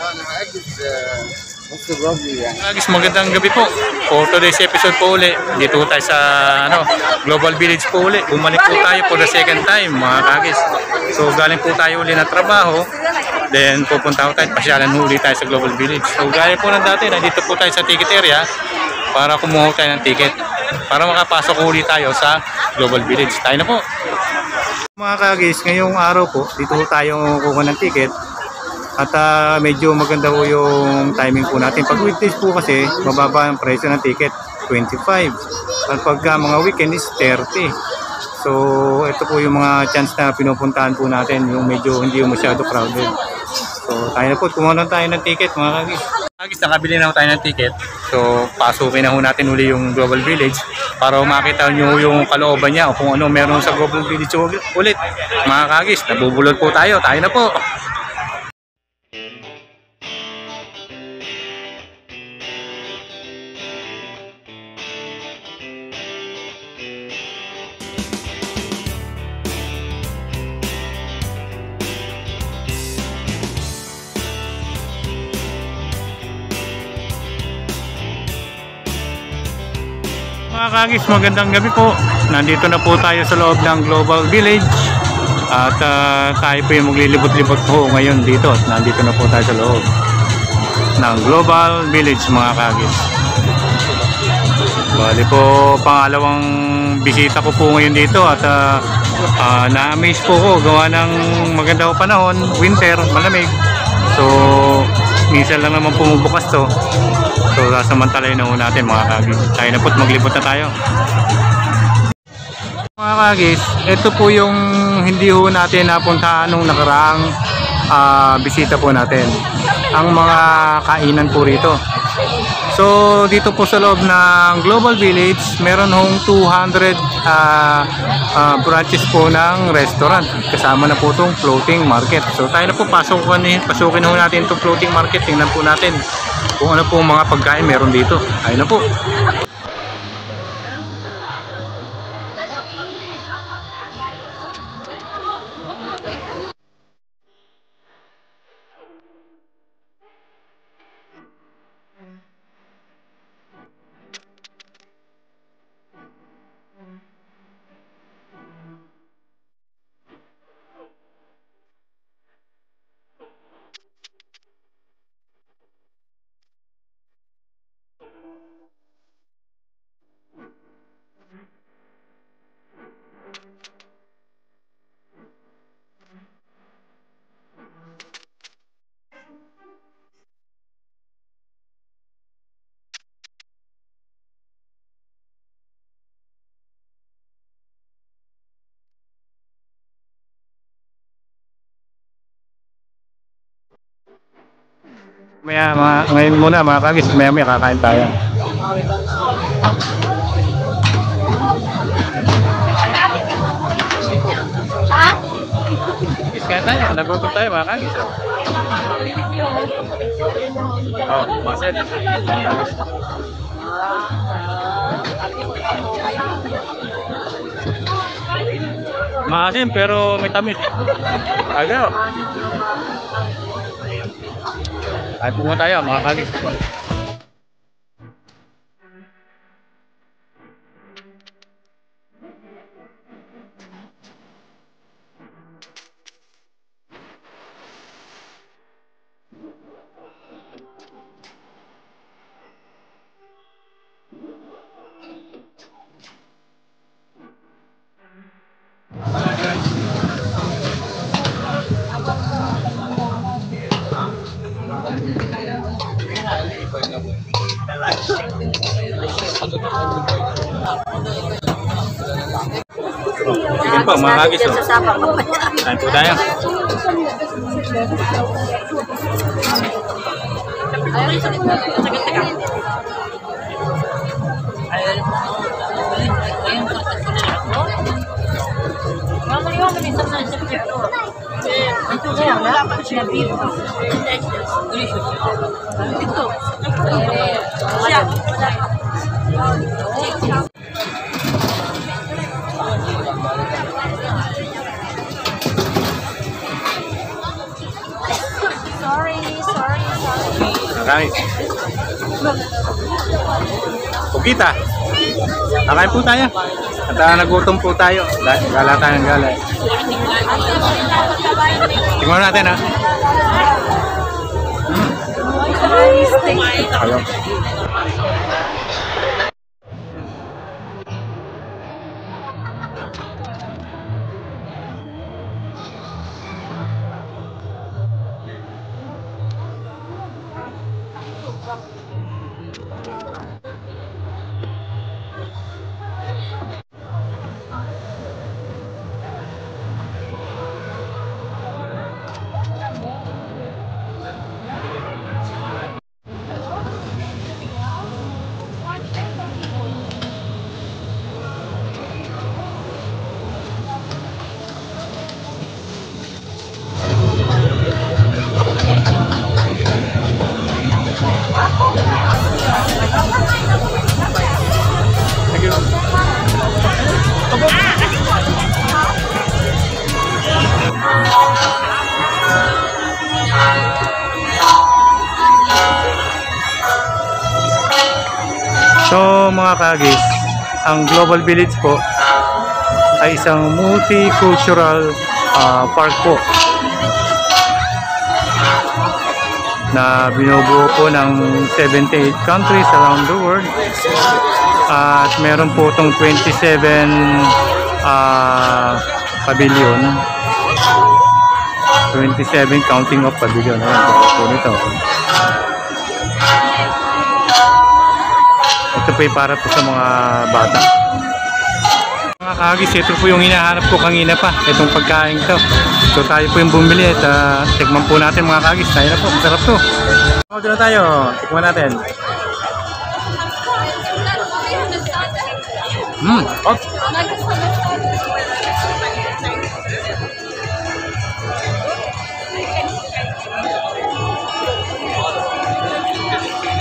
Guys, magandang gabi po. For today's episode po uli, dito tayo sa Global Village po uli. Bumalik po tayo for the second time mga kagis. So galing po tayo uli na trabaho. Then pupunta ko tayo, pasyalan uli tayo sa Global Village. So gaya po ng dati, nandito po tayo sa ticket area para kumuha tayo ng ticket. Para makapasok uli tayo sa Global Village. Tayo na po. Mga kagis, ngayong araw po, dito po tayo kukuha ng ticket. At medyo maganda po yung timing po natin. Pag weekdays po kasi, mababa ang presyo ng ticket, 25. At pagka mga weekend is 30. So, ito po yung mga chance na pinupuntahan po natin, yung medyo hindi masyado crowded. So, tayo na po, kumuha na tayo ng ticket mga kagis. Kagis, nakabili na tayo ng ticket. So, pasukin na ho natin uli yung Global Village para makita nyo yung kalooban niya o kung ano meron sa Global Village ulit. Mga kagis, nabubulol po tayo. Tayo na po. Mga kagis, magandang gabi po. Nandito na po tayo sa loob ng Global Village. At tayo po yung maglilibot-libot po ngayon dito. At nandito na po tayo sa loob ng Global Village mga kagis. Bali po, pangalawang bisita ko po ngayon dito. At na-amaze po ko gawa ng maganda po panahon. Winter, malamig. So, minsan lang naman pumubukas to. So, sasamantalayin na ho natin mga kagis. Tayo na po't maglibot na tayo. Mga kagis, ito po yung hindi ho natin napuntahan nung nakaraang bisita po natin. Ang mga kainan po rito. So, dito po sa loob ng Global Village, meron hong 200 branches po ng restaurant. Kasama na po itong floating market. So, tayo na po pasukin ho natin itong floating market. Tingnan po natin kung ano po mga pagkain meron dito. Ayun na po. Ngayon muna mga kagis, maya kakain tayo. Kaya tayo, nagutom tayo mga kagis. Oh, maset. Maasim pero may tamis. Agaw. Ay pumunta tayo mga kagis. Sige po mga kagis. Kain po tayo. Sorry. kagis. Pugita. Kakain po tayo. At nagutom po tayo. Gala tayo ng gala. Tingnan natin ha. Ayun. So mga kagis, ang Global Village po ay isang multicultural park po na binubuo po ng 78 countries around the world, at meron po itong 27 pavilion, 27 counting of pavilion. Ayan po nito. Ito po ay para po sa mga bata. Mga kagis, ito po yung hinahanap ko kanina pa, itong pagkain to. So tayo po yung bumili at tikman po natin mga kagis. Tayo na po, masarap to. Order na tayo, tikman natin. Oh.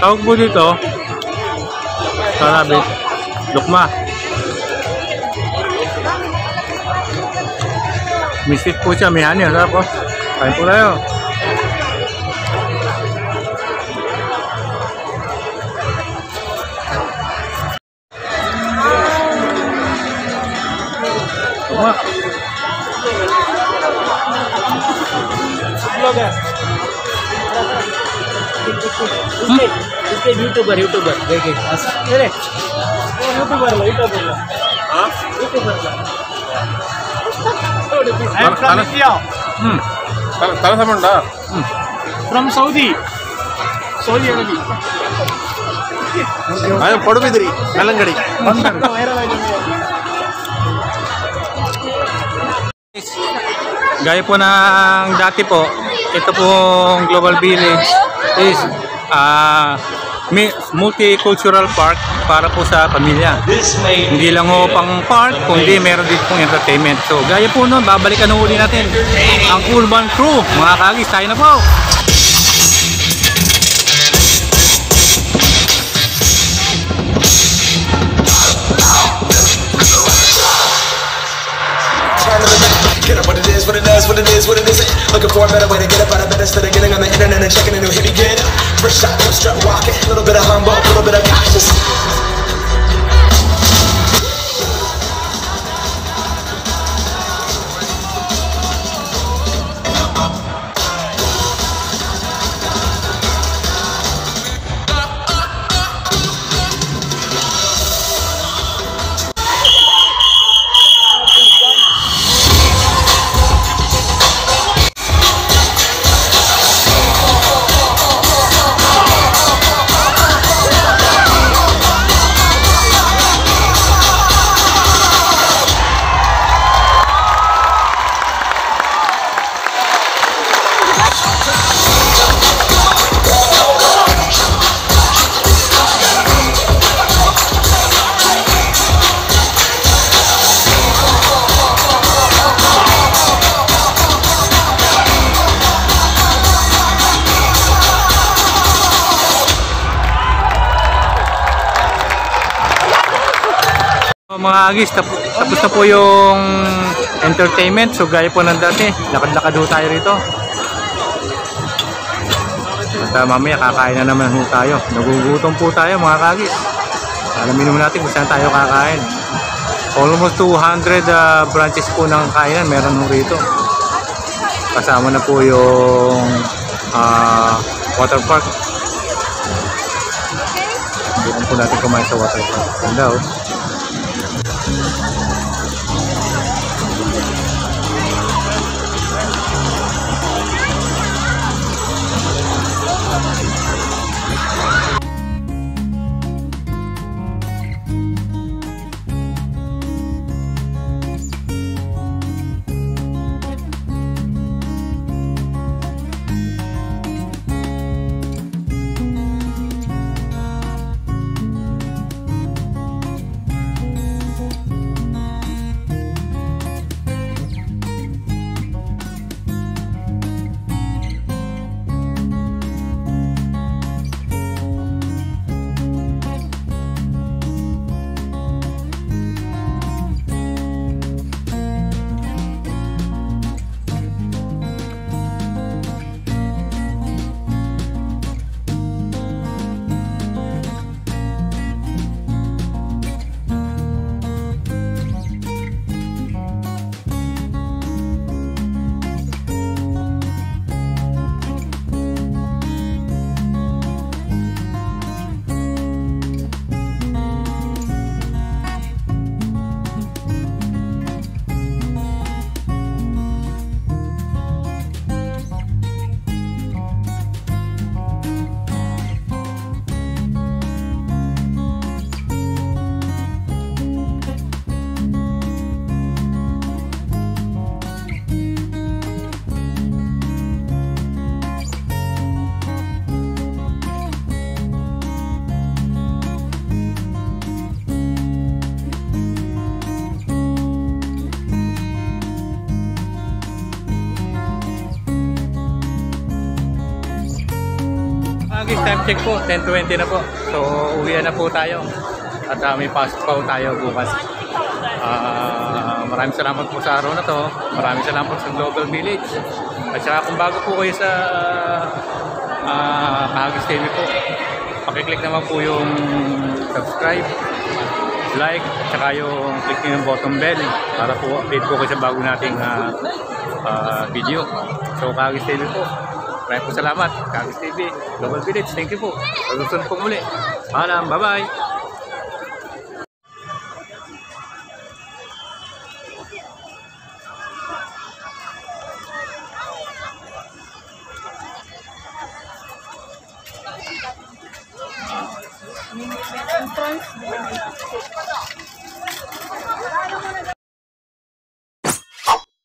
Tawag po dito Sarabit, lukma. Mistit po siya, may honey. Sarap po. Kain po tayo. Lukma. इसके यूट्यूबर देखिए अरे यूट्यूबर हाँ YouTuber I am from India. From Saudi Arabia. I am Padubidri, Kalangadi. Gaya po ng dati po, ito pong Global Village is multicultural park para po sa pamilya. Hindi lang ho pang park, kundi meron din pong entertainment. So gaya po nun, babalikan uli natin ang Urban Crew. Mga kagis, tayo na po! Get up what it is, what it does, what it is, what it isn't. Looking for a better way to get up out of bed instead of getting on the internet and checking a new hit. Get up, first shot, come strut walking. A little bit of humble, a little bit of cautious. Mga agis, tapos na po yung entertainment. So gaya po ng dati, lakad-lakad ho tayo rito. At mamaya kakain na naman ho tayo. Nagugutom po tayo mga kagis. Alamin naman natin kung saan tayo kakain. Almost 200 branches po ng kainan meron ho rito. Kasama na po yung water park. Hindi po natin kumain sa water park. Ganda oh. Time check po, 10:20 na po. So, uwian na po tayo. At may pasok pa po tayo bukas. Maraming salamat po sa araw na to. Maraming salamat po sa Global Village. At saka kung bago po kayo sa Kahagis TV po, pakiclick naman po yung subscribe, like, at saka yung click nyo yung button bell para po update po kayo sa bago nating video. So, Kahagis TV po. Maraming po salamat. Kahagis TV, Global Village. Thank you po. Susunod po muli. Paalam. Bye-bye. Entrance.